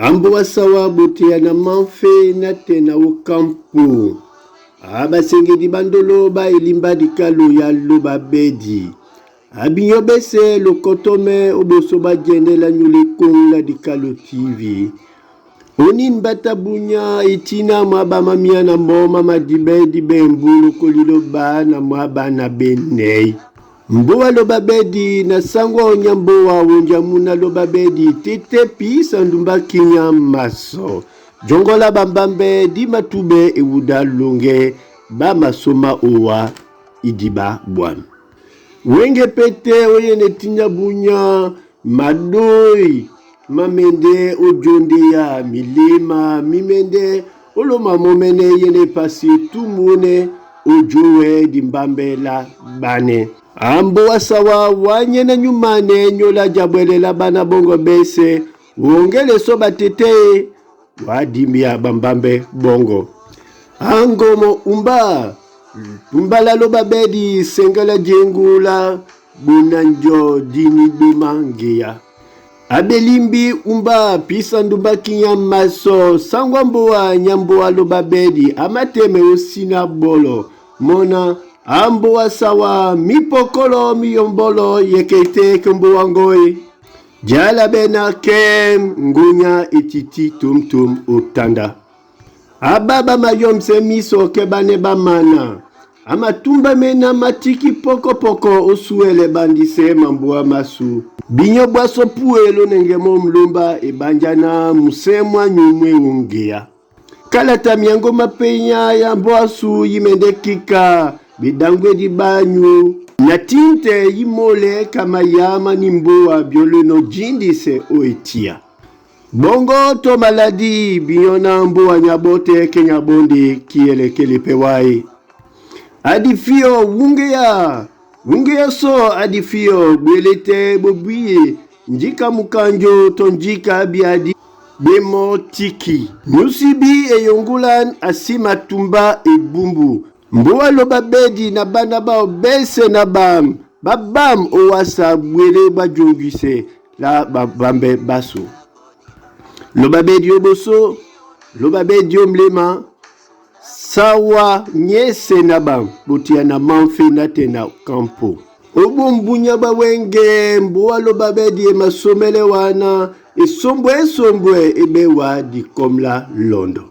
Ambo wasawa botea na manfe na tena ukampu. Abasengi di bandolo ba ilimba di kalo ya loba bedi. Abinyo bese lokotome obosoba jende la nyule kongla di kalo TV. Onin batabunya itina mwaba mamia na mboma madibe di bembulu kolilo ba na mwaba na benei. Mboa loba bedi na sangwa onyamboa wonjamuna loba bedi tete pisa ndumba kinya maso. Jongola bambambe di matube ewuda longe ba masoma owa idiba bwan. Wenge pete oye netinya bunya madoi mamende ojonde ya milima mimende oloma momene yene pasi tumune ojowe dimbambe la bane. Ambo wasawa wanye na nyumane nyola jabwele la bana bongo bese wongele soba tete wadimia bambambe bongo. Angomo umbala loba bedi sengala jengula bunanjo dini bimangia. Abelimbi pisa ndumba kinya maso sangwa mboa nyamboa loba bedi amateme usina bolo mona ambo wasawa mipokolo miyombolo yekete kumboa ngoi. Jala bena kem ngunya ititi tum utanda. Ababa mayomse miso kebane bamana. Ama tumba mena matiki poko osuele bandise mambua masu. Binyo bwaso puelo nengemo mlumba ebanjana musemwa nyumwe ungea. Kalata miango mapenya ya mbwasu yimende kika. Bidangwe di banyu. Na tinte yimole kama yama nimboa bioleno jindise oetia. Bongo to maladi biona mboa nyabote kenya bondi kiele kelipewai. Adifio wungea so adifio gwelete bobuye njika mukanjo tonjika biadi bemo tiki. Nusibi eyongulan asima tumba ebumbu. Mboa loba bedi na bana bao bese na babam owasa bwele bajongise la babambe baso. Loba bedi oboso, loba bedi omlema, sawa nyese na botia na manfe na tena kampo. Obo mbunya bawenge mboa loba bedi masomele wana esombwe ebewa di komla londo.